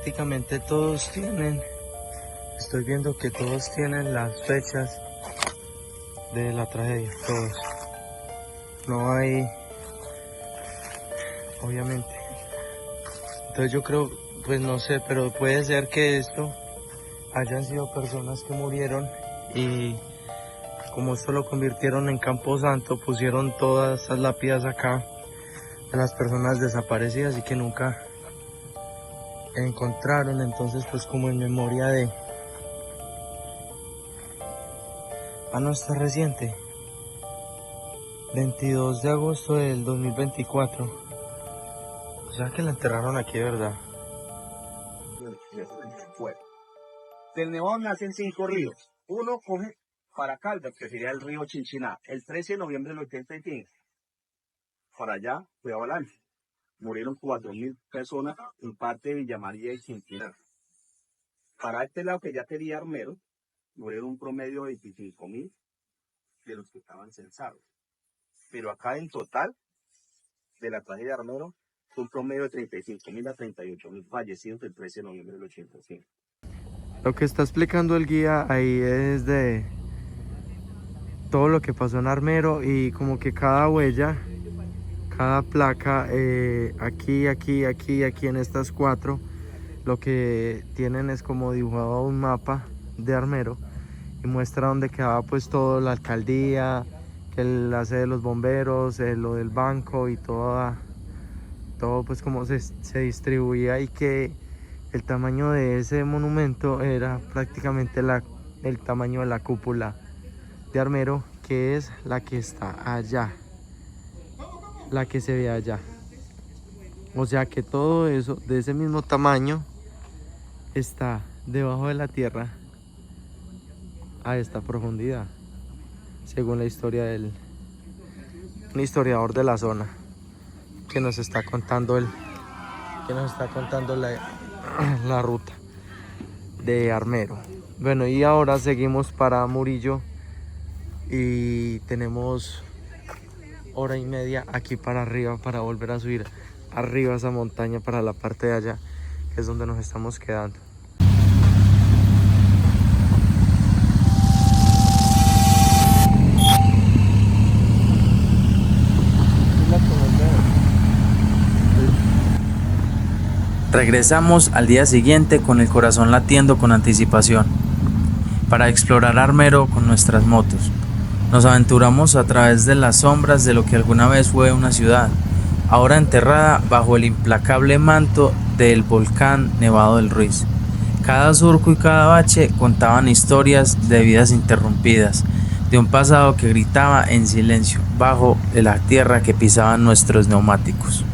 prácticamente todos tienen, estoy viendo que todos tienen las fechas de la tragedia, todos. No hay, obviamente. Entonces yo creo, pues no sé, pero puede ser que esto hayan sido personas que murieron y como esto lo convirtieron en Camposanto, pusieron todas esas lápidas acá de las personas desaparecidas y que nunca encontraron. Entonces pues como en memoria de... no está reciente, 22 de agosto del 2024. O sea que la enterraron aquí, ¿verdad? Del Nevado nacen 5 ríos. Uno coge para Caldas, que sería el río Chinchiná. El 13 de noviembre del 85. Para allá fue Avalancha. Murieron 4.000 personas en parte de Villa María y Chinchiná. Para este lado que ya tenía Armero, murieron un promedio de 25.000 de los que estaban censados. Pero acá en total, de la tragedia de Armero, fue un promedio de 35.000 a 38.000 fallecidos el 13 de noviembre del 85. Lo que está explicando el guía ahí es de todo lo que pasó en Armero y como que cada huella, cada placa, aquí en estas 4, lo que tienen es como dibujado un mapa de Armero y muestra dónde quedaba pues todo, la alcaldía, que la sede de los bomberos, lo del banco y todo pues como se distribuía y que el tamaño de ese monumento era prácticamente el tamaño de la cúpula de Armero, que es la que está allá, la que se ve allá. O sea que todo eso de ese mismo tamaño está debajo de la tierra a esta profundidad, según la historia del un historiador de la zona que nos está contando la ruta de Armero. Bueno, y ahora seguimos para Murillo y tenemos 1:30 aquí para arriba para volver a subir arriba a esa montaña para la parte de allá, que es donde nos estamos quedando. Regresamos al día siguiente con el corazón latiendo con anticipación para explorar Armero con nuestras motos. Nos aventuramos a través de las sombras de lo que alguna vez fue una ciudad, ahora enterrada bajo el implacable manto del volcán Nevado del Ruiz. Cada surco y cada bache contaban historias de vidas interrumpidas, de un pasado que gritaba en silencio bajo de la tierra que pisaban nuestros neumáticos.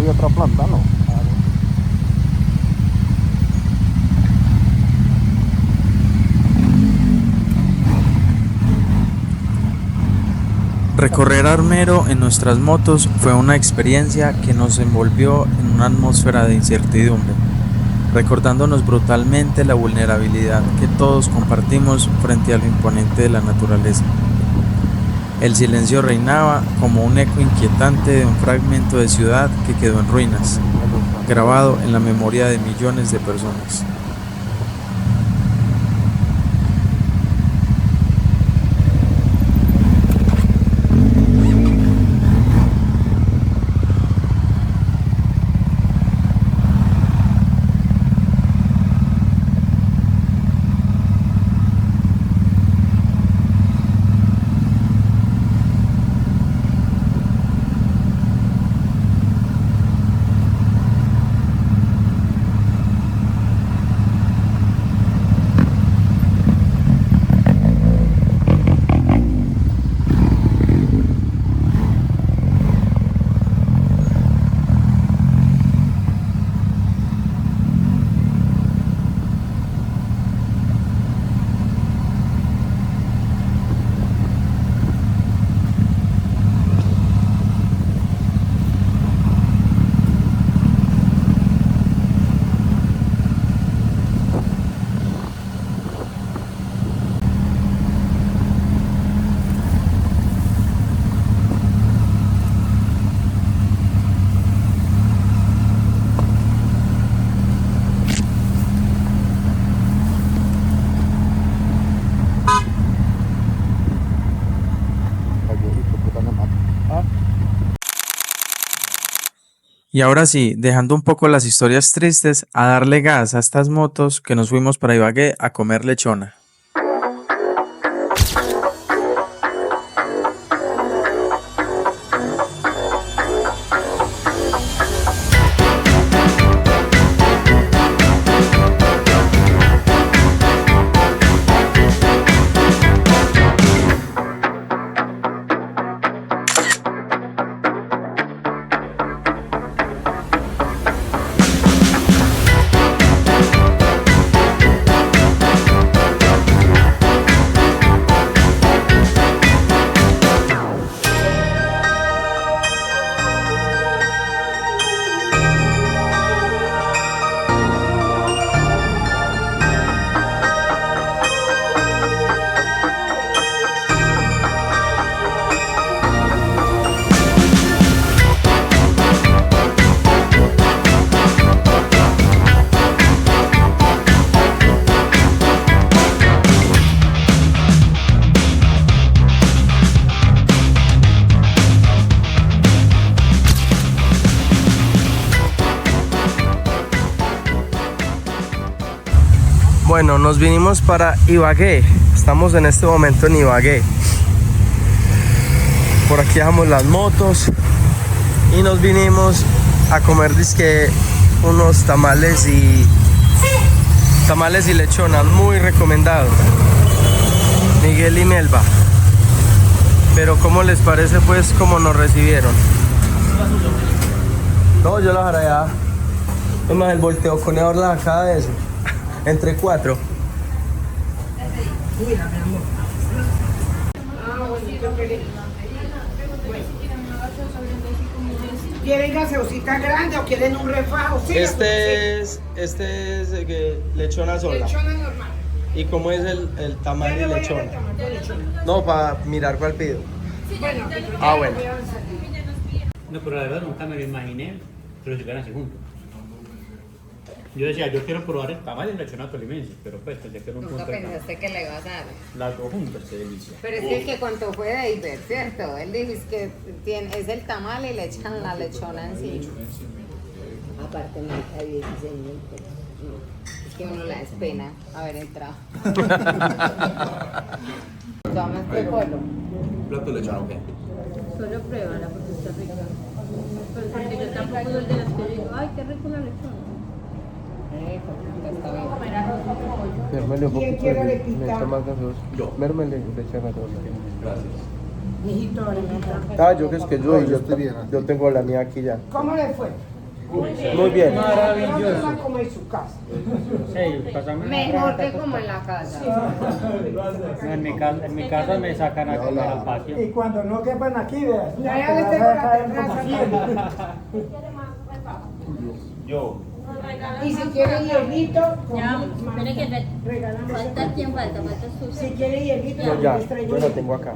había otra planta, ¿no? Recorrer Armero en nuestras motos fue una experiencia que nos envolvió en una atmósfera de incertidumbre, recordándonos brutalmente la vulnerabilidad que todos compartimos frente a lo imponente de la naturaleza. El silencio reinaba como un eco inquietante de un fragmento de ciudad que quedó en ruinas, grabado en la memoria de millones de personas. Y ahora sí, dejando un poco las historias tristes, a darle gas a estas motos que nos fuimos para Ibagué a comer lechona. Bueno, nos vinimos para Ibagué. Estamos en este momento en Ibagué. Por aquí dejamos las motos y nos vinimos a comer disque unos tamales y lechona, muy recomendado. Miguel y Melba. Pero ¿cómo les parece pues cómo nos recibieron? No, yo la haré allá. Es más, el volteo coneador la sacada de eso. Entre 4. ¿Quieren gaseosita grande o quieren un refajo? Sí, Este es lechona sola. lechona normal. ¿Y cómo es el tamal Ya y le voy a dar lechona? el tamal de lechona. No, para mirar cuál pido. Bueno, Ah, bueno. No, pero la verdad nunca me lo imaginé que lo hicieran así juntos. Yo decía, yo quiero probar el tamal y el lechona tolimense, pero pues tendría que ser un Nunca punto de pensaste que le ibas a dar. las dos juntas, qué delicia. Pero es que el que contó fue David, ¿cierto? Él dijo es que es el tamal y le echan la lechona encima. Aparte, marca 16.000 pesos. Es que uno le da pena haber entrado. Toma este polo. Plato de lechona, ¿ok? Solo pruébala porque está rica. Pero porque yo tampoco soy de las que digo, ay, qué rico la lechona. Está bien. Mérmele un ¿Quién poquito quiere de arepita? más gaseoso. Yo. Mérmele leche gaseosa. Gracias. Mijito, arepita. Ah, yo que es que yo Yo estoy bien, yo tengo la mía aquí ya. ¿Cómo le fue? Muy bien. Maravilloso. Como en su casa. Sí, pasame Mejor que como en la casa. en mi casa me sacan a comer al patio. Y cuando no quepan aquí, veas. Ya les tengo la terraza. Yo. Y si quiere hielito, Ya, espere que regalamos. falta quién falta tú. Si quiere hielito, No, ya, les traigo yo lo hielo. tengo acá.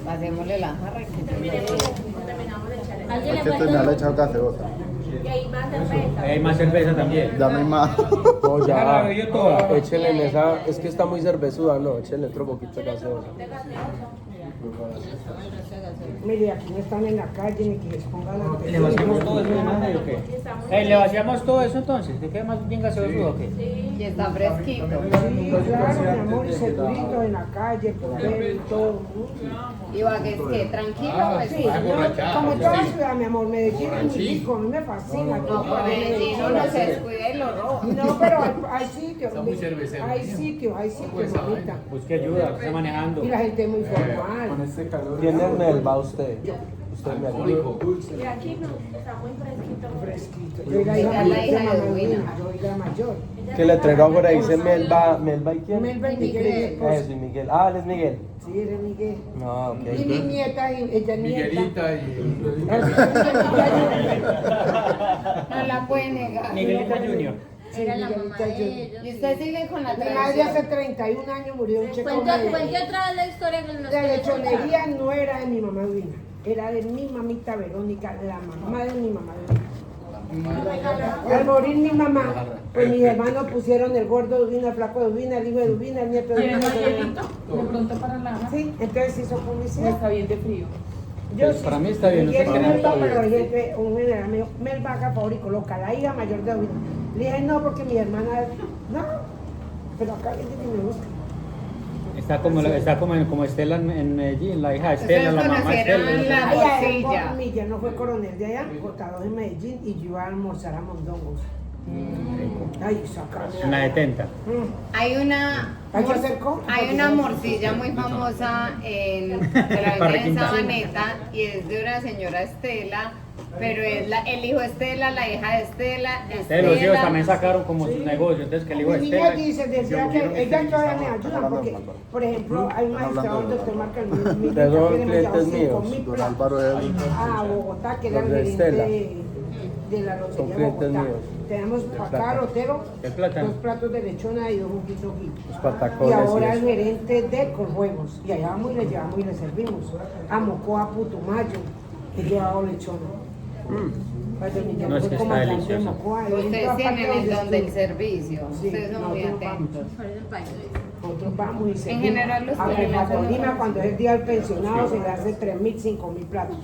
Pasémosle la jarra. ¿Alguien le Es que falta? este me ha echado gaseosa. Hay más cerveza también. Dame más. No, Ya la bebió toda. Échenle en esa, es que está muy cervezuda, no, échenle otro poquito de gaseosa. Mire, aquí no están en la calle ni que les pongan la ¿Le vaciamos todo eso de nada o qué? ¿Le vaciamos todo eso entonces? ¿Te queda más bien gaseoso o qué? Y está fresquito. Sí, claro, mi amor, y segurito en la calle, por ver y todo. Y va que es que tranquilo, pues. Sí, como toda ciudad, mi amor, Medellín es muy rico, a mí me fascina. No, por Medellín uno se descuida y lo roba. No, pero hay sitios, hay sitios, mamita. Busque ayuda, está manejando. Y la gente es muy formal. ¿Quién es Melba? Usted. Usted es Melba. Fresquito. Yo soy la hija Ella es la hija de mamá Duina. Duina, yo soy la mayor. ¿Qué letrero afuera dice Melba? ¿Melba y quién? Melba y Miguel es mi esposo. Eso, y Miguel. Ah, él es Miguel. Sí, eres Miguel. No, ok. Y mi nieta, ella es nieta. No la puede negar. Miguelita Junior. Era la mamá de ellos. Y usted sigue con la Mi madre hace tradición. 31 años murió en Checo. Cuente otra vez la historia que nos La quiere lechonería no era de mi mamá Duina, era de mi mamita Verónica, la mamá de mi mamá Duina. Al morir mi mamá, pues mis hermanos pusieron el gordo Dubina, el flaco Dubina, el hijo de Dubina, el nieto de Dubina. De pronto para la Sí, entonces hizo publicidad. está bien de frío. Yo Pues para mí está bien, no Y sé él qué me era. pero un general me dijo, Melba, haga favor y coloca la hija mayor de Dubina. Le dije, no, porque mi hermana, no, pero acá viene y me busca. Está como Estela en Medellín, la hija de Estela, la mamá de conocieron Estela. la- Ay, Morcilla. mi yerno fue coronel de allá, J2 en Medellín, y yo iba a almorzar a Mondongos. Ay, sacame. Una detenta. Hay una Hay que hacer compras. hay una morcilla muy famosa en que la venden en Sabaneta y es de una señora Estela, pero es el hijo de Estela, la hija de Estela, Ustedes los hijos también sacaron como su negocio, entonces que el hijo de Mi niña Estela. dice, decía que ellas todavía me ayudan porque, por ejemplo, hay un magistrado, el doctor Marca, mi Ustedes son niña me llevó clientes míos. 5.000 Don platos Álvaro es a Bogotá, que era Los el de gerente Estela. de la Son lotería de clientes Bogotá. míos. Tenemos acá rotero, ¿Qué plátano? 2 platos de lechona y 2 juguitos guitos. Los Y patacones. ahora y el eso. gerente de Corjuegos. Y allá vamos y le llevamos y le servimos. A Mocoa, Putumayo, he llevado lechona. Padre Miguel No, es fue que está comandante de delicioso. Mocoa, él en Ustedes todas tienen partes el don donde del estuvo. servicio. Sí, Ustedes son muy nosotros atentos. Nosotros vamos y servimos. general los a premios son Catalina, cuando es el día del pensionado, se le hace 3.000, 5.000 platos.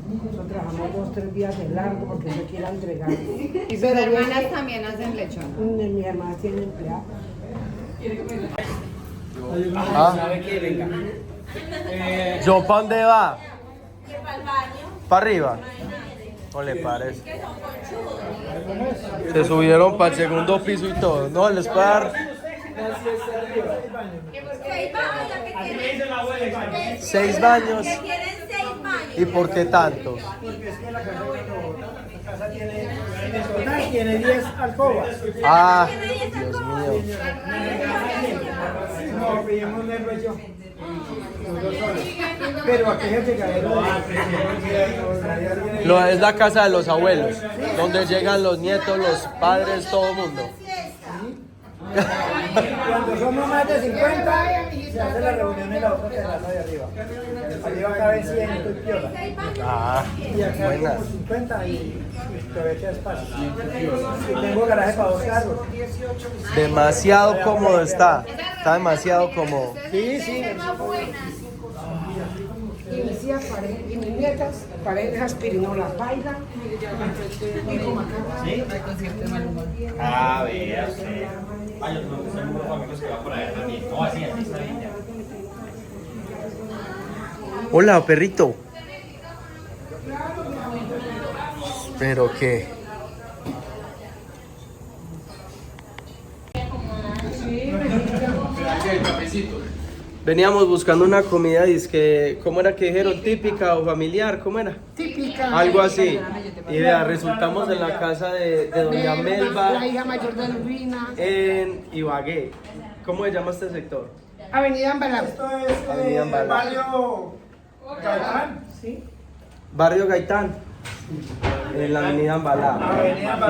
Nosotros trabajamos 2, 3 días de largo porque se quiera entregar. Y sus hermanas también hacen lechón. Mi hermana tiene empleado. ¿Yo para dónde va? ¿Para arriba? ¿No le parece? Se subieron para el segundo piso y todo. No, les puedo dar 6 baños. ¿Y por qué tantos? Tiene 10 alcobas. Ah, Dios mío. No, pedimos un nervio yo. Pero aquella llegadera No, es la casa de los abuelos, donde llegan los nietos, los padres, todo el mundo. Cuando somos más de 50, se hace la reunión en la otra terraza de arriba. Arriba caben 100 y piola. Ah, Y acá hay buenas. como 50 y todavía queda espacio. Y tengo garaje para 2 carros. Demasiado cómodo está. Está demasiado cómodo. Sí, sí. Y mis hijas, y mis nietas, paredes aspirinolas, bailan. Y como acá. Ah, vea, sí. Ah, yo tengo unos amigos que van por allá también. No, así está bien ya. Hola, perrito. ¿Pero qué? Veníamos buscando una comida, dizque, ¿cómo era que dijeron? ¿Típica o familiar? ¿Cómo era? Típica. Algo así. Y vea, resultamos en la casa de doña Melba, La hija mayor de Lubina. en Ibagué. ¿Cómo se llama este sector? Avenida Ambalá. Avenida Ambalá. Barrio Gaitán. Sí. Barrio Gaitán. En la avenida Ambalá.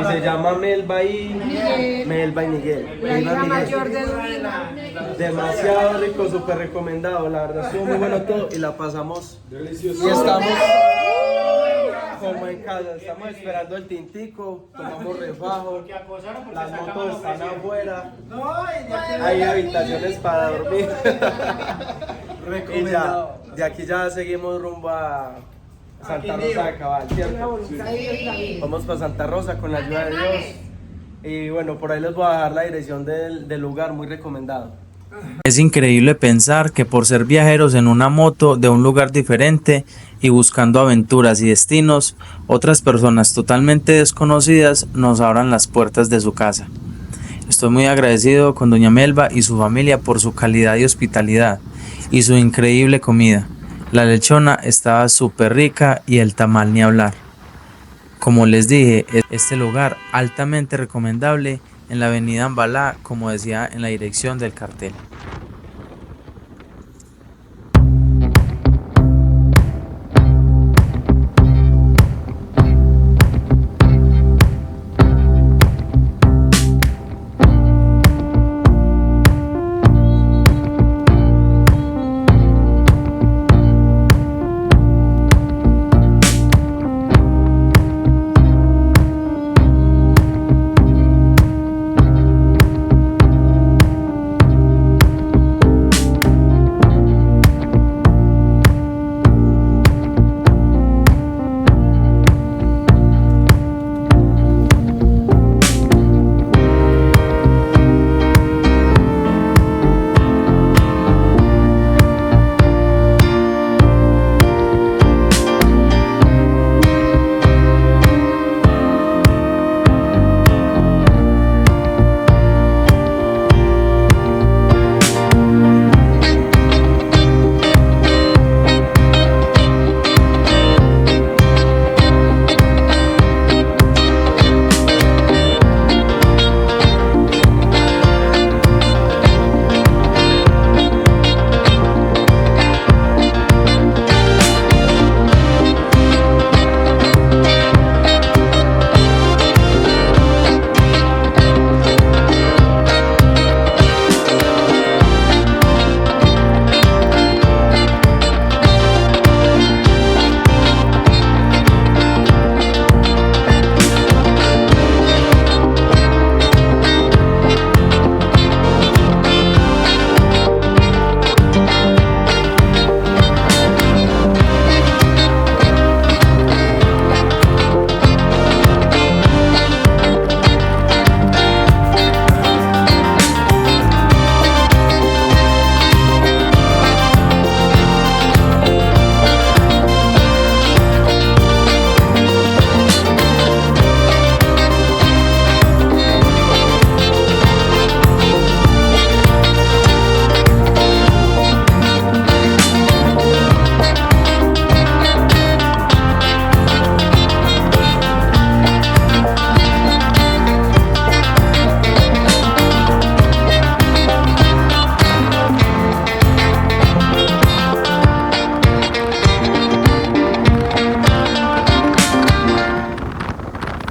Y se llama Melba y Miguel. La hija mayor de Lubina. Demasiado rico, súper recomendado. La verdad estuvo muy bueno todo y la pasamos. Y estamos como en casa, estamos esperando el tintico, tomamos refajo, las motos están afuera, hay habitaciones para dormir. Y ya, de aquí ya seguimos rumbo a Santa Rosa de Cabal, ¿cierto? Vamos para Santa Rosa con la ayuda de Dios. Y bueno, por ahí les voy a dejar la dirección del lugar, muy recomendado. Es increíble pensar que por ser viajeros en una moto de un lugar diferente y buscando aventuras y destinos, otras personas totalmente desconocidas nos abran las puertas de su casa. Estoy muy agradecido con doña Melba y su familia por su calidad y hospitalidad y su increíble comida. La lechona estaba súper rica y el tamal ni hablar. Como les dije, este lugar altamente recomendable en la avenida Ambalá, como decía en la dirección del cartel.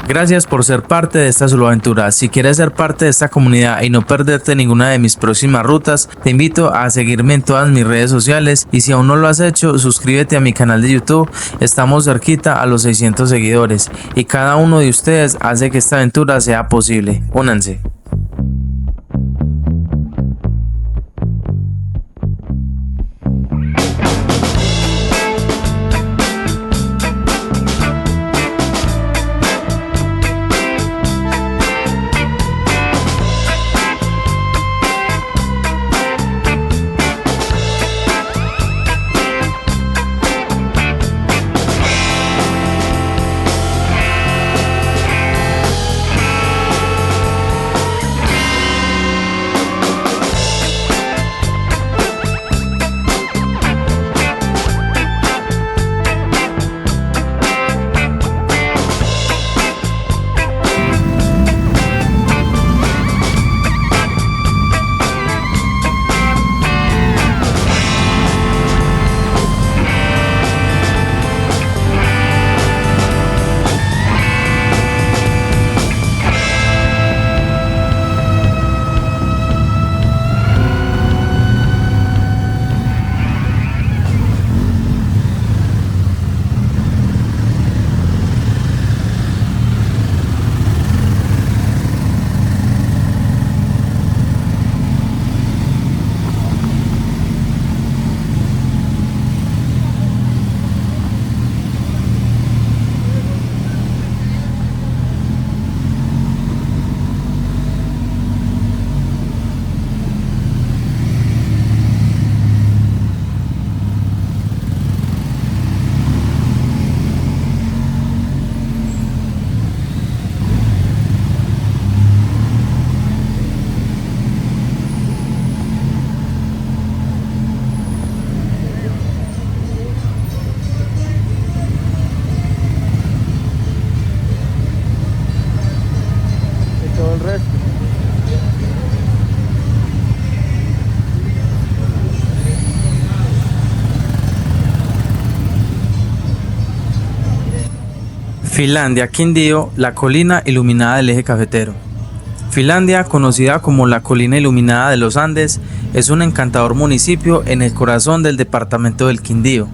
Gracias por ser parte de esta solo aventura. Si quieres ser parte de esta comunidad y no perderte ninguna de mis próximas rutas, te invito a seguirme en todas mis redes sociales y si aún no lo has hecho, suscríbete a mi canal de YouTube. Estamos cerquita a los 600 seguidores y cada uno de ustedes hace que esta aventura sea posible. Únanse. Finlandia, Quindío, la colina iluminada del eje cafetero. Finlandia, conocida como la colina iluminada de los Andes, es un encantador municipio en el corazón del departamento del Quindío.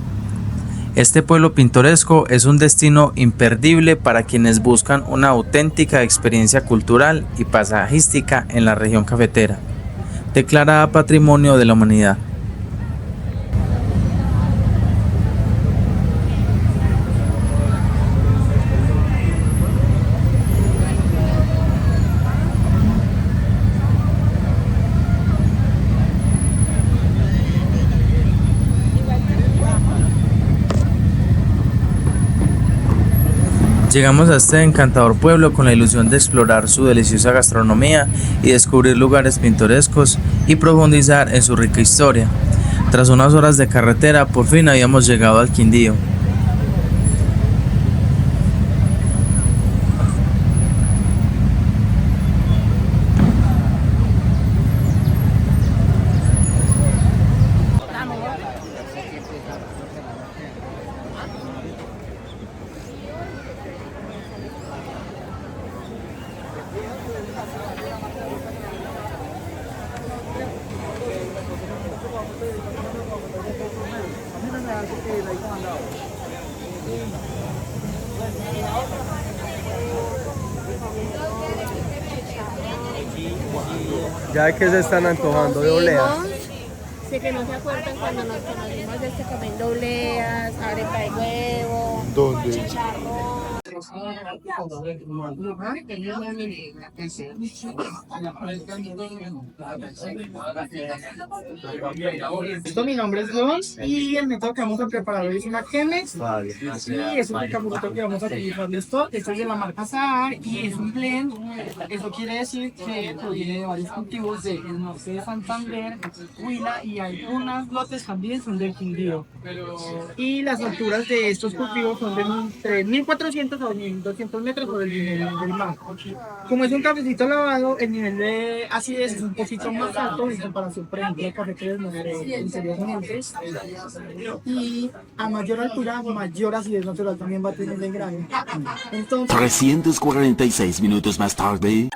Este pueblo pintoresco es un destino imperdible para quienes buscan una auténtica experiencia cultural y paisajística en la región cafetera, declarada Patrimonio de la Humanidad. Llegamos a este encantador pueblo con la ilusión de explorar su deliciosa gastronomía y descubrir lugares pintorescos y profundizar en su rica historia. Tras unas horas de carretera, por fin habíamos llegado al Quindío. Ya que se están antojando de oleas. Sé que no se acuerdan cuando nos conocimos de comiendo obleas, arepa de huevo, ¿Dónde? chicharrón. Mi nombre es León y el método que vamos a preparar hoy es una Chemex. Y es un bicarbonato que vamos a utilizar de esto. Esto es de la marca Saar y es un blend. Eso quiere decir que proviene de varios cultivos del norte de Santander, Huila, y hay unos lotes también son del Quindío. Y las alturas de estos cultivos son de entre 1400 a 1200 metros sobre el nivel del mar. Como es un cafecito lavado, el nivel de acidez es un poquito más alto en comparación, por ejemplo, al café que les mostré anteriormente. Y a mayor altura, mayor acidez natural también va a tener el grano. Entonces, 346 minutos más tarde.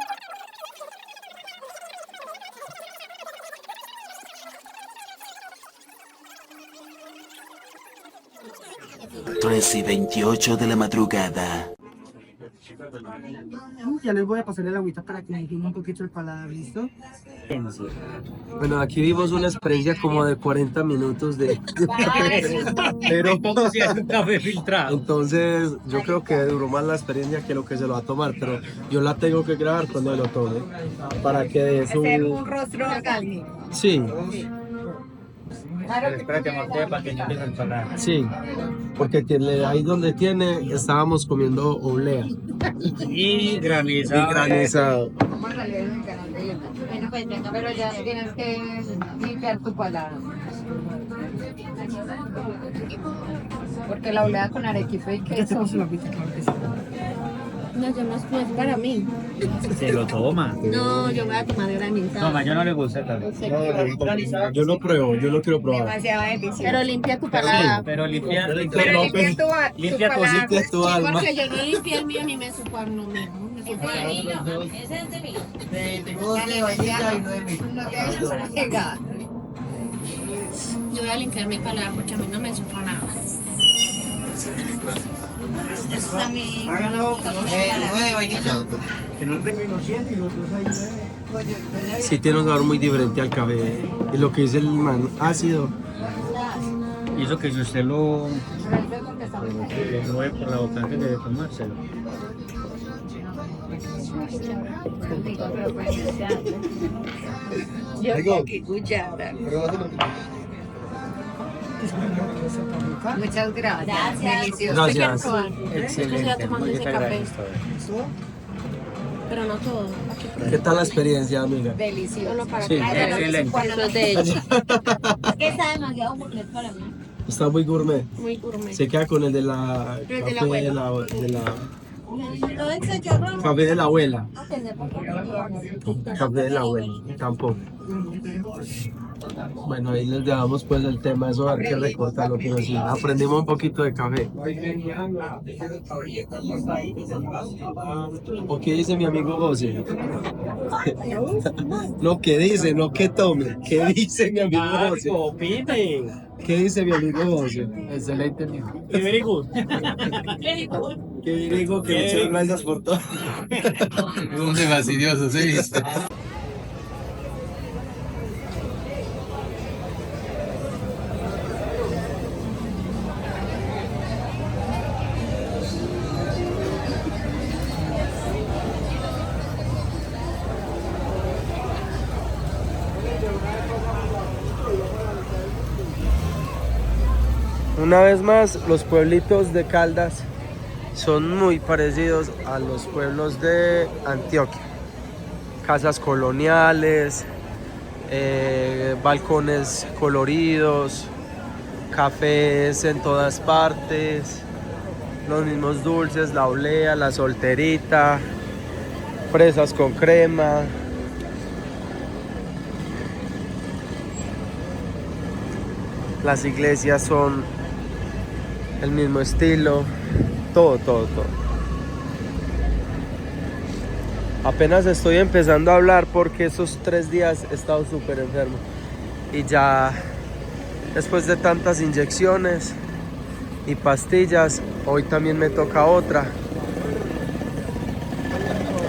Tres y 28 de la madrugada. ya les voy a pasar el agüita para que me quede un poquito el paladar, ¿listo? Bueno, aquí vimos una experiencia como de 40 minutos de... Pero un café filtrado. entonces yo creo que duró más la experiencia que lo que se lo va a tomar, pero yo la tengo que grabar cuando lo tome para que dé su... Hacer un rostro cali. Sí, Espérate, Mateo, para que no empiece a empanar. sí, porque ahí donde tiene estábamos comiendo obleas Y granizado. y granizado. Vamos a salir en el canal de YouTube. Bueno, pues venga, pero ya tienes que limpiar tu paladar. Porque la oleada con arequipe y Ya te queso. paso el agüita, claro que sí. No, yo no es para mí. Se lo toma. No, yo voy a tomar granizado. No, yo no le gusta el café. Yo lo pruebo, yo lo quiero probar. Demasiado delicioso. Pero limpia tu paladar. Pero limpia, Pero limpia limpia tu cosita. paladar. tu alma. Porque yo no limpié el mío ni me supo a lo mismo. Tengo dos de vainilla y uno de miel. No te vayas a pegar. Yo voy a limpiar mi paladar porque a mí no me supo nada. Háganlo, uno de vainilla. Que no tengo inocente y los dos ahí. Sí tiene un sabor muy diferente al café. Y lo que dice el man, ácido. Y eso que si usted lo mueve por la boca antes de tomárselo. Yo qué cuchara. Muchas gracias. Delicioso. Gracias. Estoy ya tomando ese café. Pero no todo. ¿Qué tal la experiencia, amiga? Delicioso. Solo para Sí. Excelente. Cuando es de ella. Es que está demasiado completo para mí. Está muy gourmet. Muy gourmet. Se queda con el de la... El de la café abuela. de la Café de la abuela. Café de la abuela, tampoco. Bueno, ahí les dejamos pues el tema, eso hay que recortarlo, pero sí, aprendimos un poquito de café. ¿O qué dice mi amigo José? No, ¿qué dice? No, que tome. ¿Qué dice mi amigo José? ¿Qué dice mi amigo José? Excelente, mijo. Very good. Que digo que muchas gracias por todo. Es un fastidioso, ¿sí viste? Una vez más, los pueblitos de Caldas son muy parecidos a los pueblos de Antioquia. Casas coloniales, balcones coloridos, cafés en todas partes, los mismos dulces, la olea, la solterita, fresas con crema. Las iglesias son el mismo estilo, todo. Apenas estoy empezando a hablar porque esos 3 días he estado súper enfermo. Y ya después de tantas inyecciones y pastillas, hoy también me toca otra.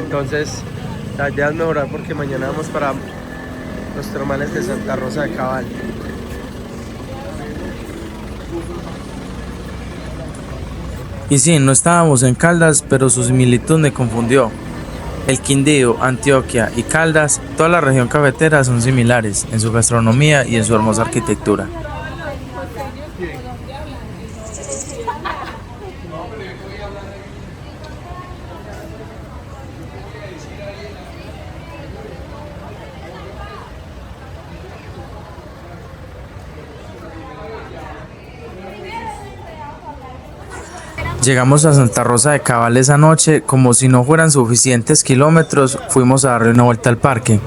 Entonces la idea es mejorar porque mañana vamos para los termales de Santa Rosa de Cabal. Y sí, no estábamos en Caldas, pero su similitud me confundió. El Quindío, Antioquia y Caldas, toda la región cafetera son similares en su gastronomía y en su hermosa arquitectura. Llegamos a Santa Rosa de Cabal esa noche, como si no fueran suficientes kilómetros, fuimos a darle una vuelta al parque,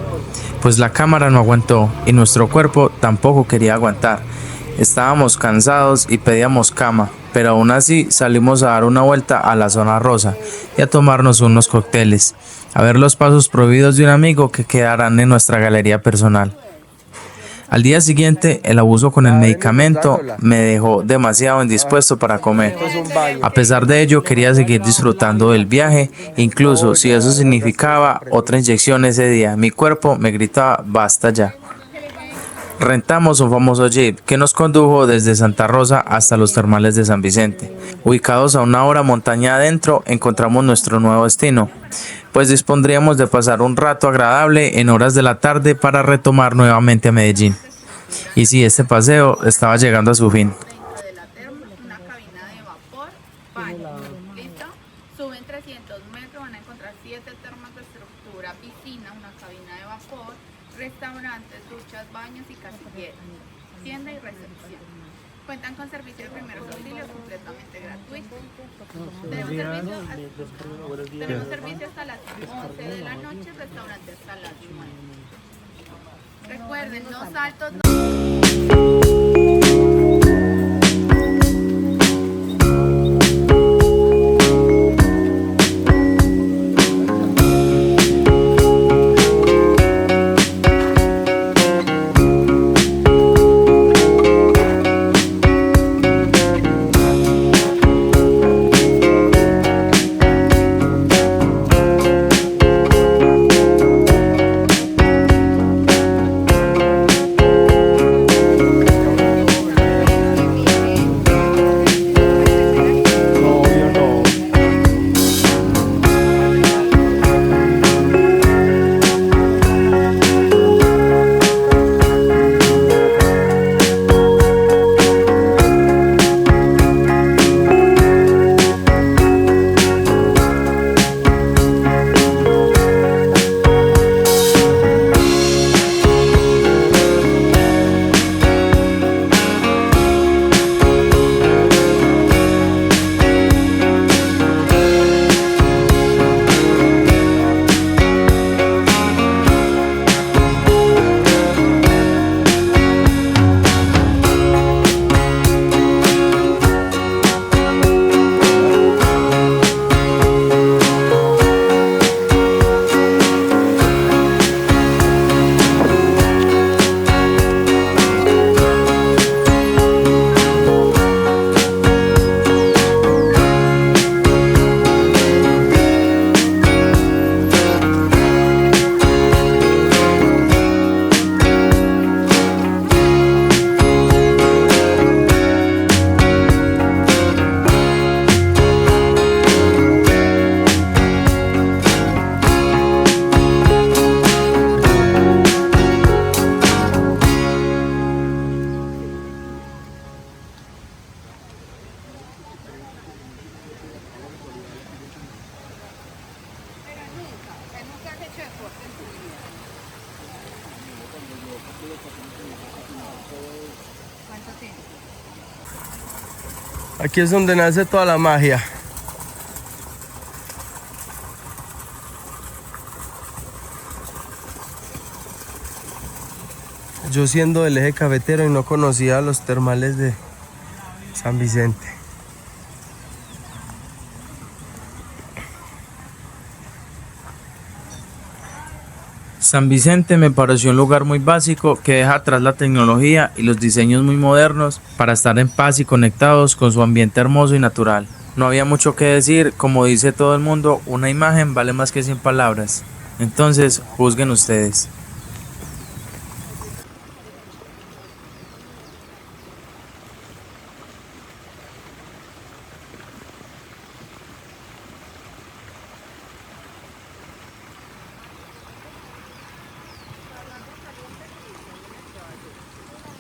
pues la cámara no aguantó y nuestro cuerpo tampoco quería aguantar. Estábamos cansados y pedíamos cama, pero aún así salimos a dar una vuelta a la zona rosa y a tomarnos unos cócteles, a ver los pasos prohibidos de un amigo que quedarán en nuestra galería personal. Al día siguiente, el abuso con el medicamento me dejó demasiado indispuesto para comer. A pesar de ello, quería seguir disfrutando del viaje, incluso si eso significaba otra inyección ese día. Mi cuerpo me gritaba, basta ya. Rentamos un famoso jeep que nos condujo desde Santa Rosa hasta los termales de San Vicente. Ubicados a 1 hora montaña adentro, encontramos nuestro nuevo destino, pues dispondríamos de pasar un rato agradable en horas de la tarde para retomar nuevamente a Medellín. Y sí, este paseo estaba llegando a su fin. Una cabina de vapor, baño, ¿listo? Suben 300 metros, van a encontrar 7 termas de estructura, piscina, una cabina de vapor, restaurantes, duchas, baños y casilleros, tienda y recepción. Cuentan con servicio de primeros auxilios completamente gratuito. Tenemos servicio hasta las 11 de la noche, restaurante hasta las 9. Recuerden, no saltos, Aquí es donde nace toda la magia. Yo siendo del eje cafetero y no conocía los termales de San Vicente. San Vicente me pareció un lugar muy básico que deja atrás la tecnología y los diseños muy modernos para estar en paz y conectados con su ambiente hermoso y natural. No había mucho que decir, como dice todo el mundo, una imagen vale más que 100 palabras. Entonces, juzguen ustedes.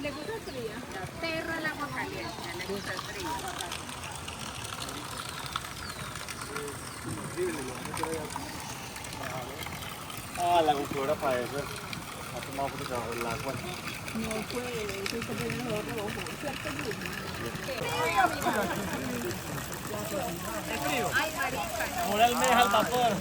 ¿Le gusta el frío? Perro el agua caliente, le gusta el frío. Ah, la cultura para eso. Ha tomado por debajo del agua. No puede, eso es el mejor rojo. Ay, marica, no. Ahora el mes al vapor.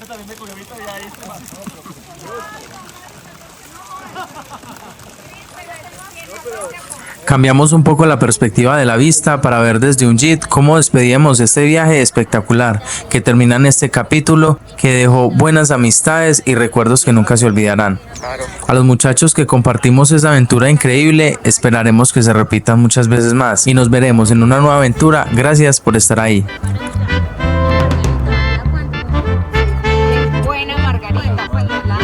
También me cogió ahorita ya ahí. Cambiamos un poco la perspectiva de la vista para ver desde un jeep cómo despedíamos este viaje espectacular que termina en este capítulo que dejó buenas amistades y recuerdos que nunca se olvidarán. A los muchachos que compartimos esa aventura increíble, esperaremos que se repitan muchas veces más y nos veremos en una nueva aventura. Gracias por estar ahí. Buena margarita, pues la...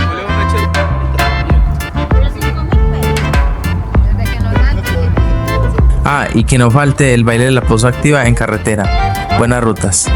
Ah, y que no falte el baile de la pausa activa en carretera. Buenas rutas.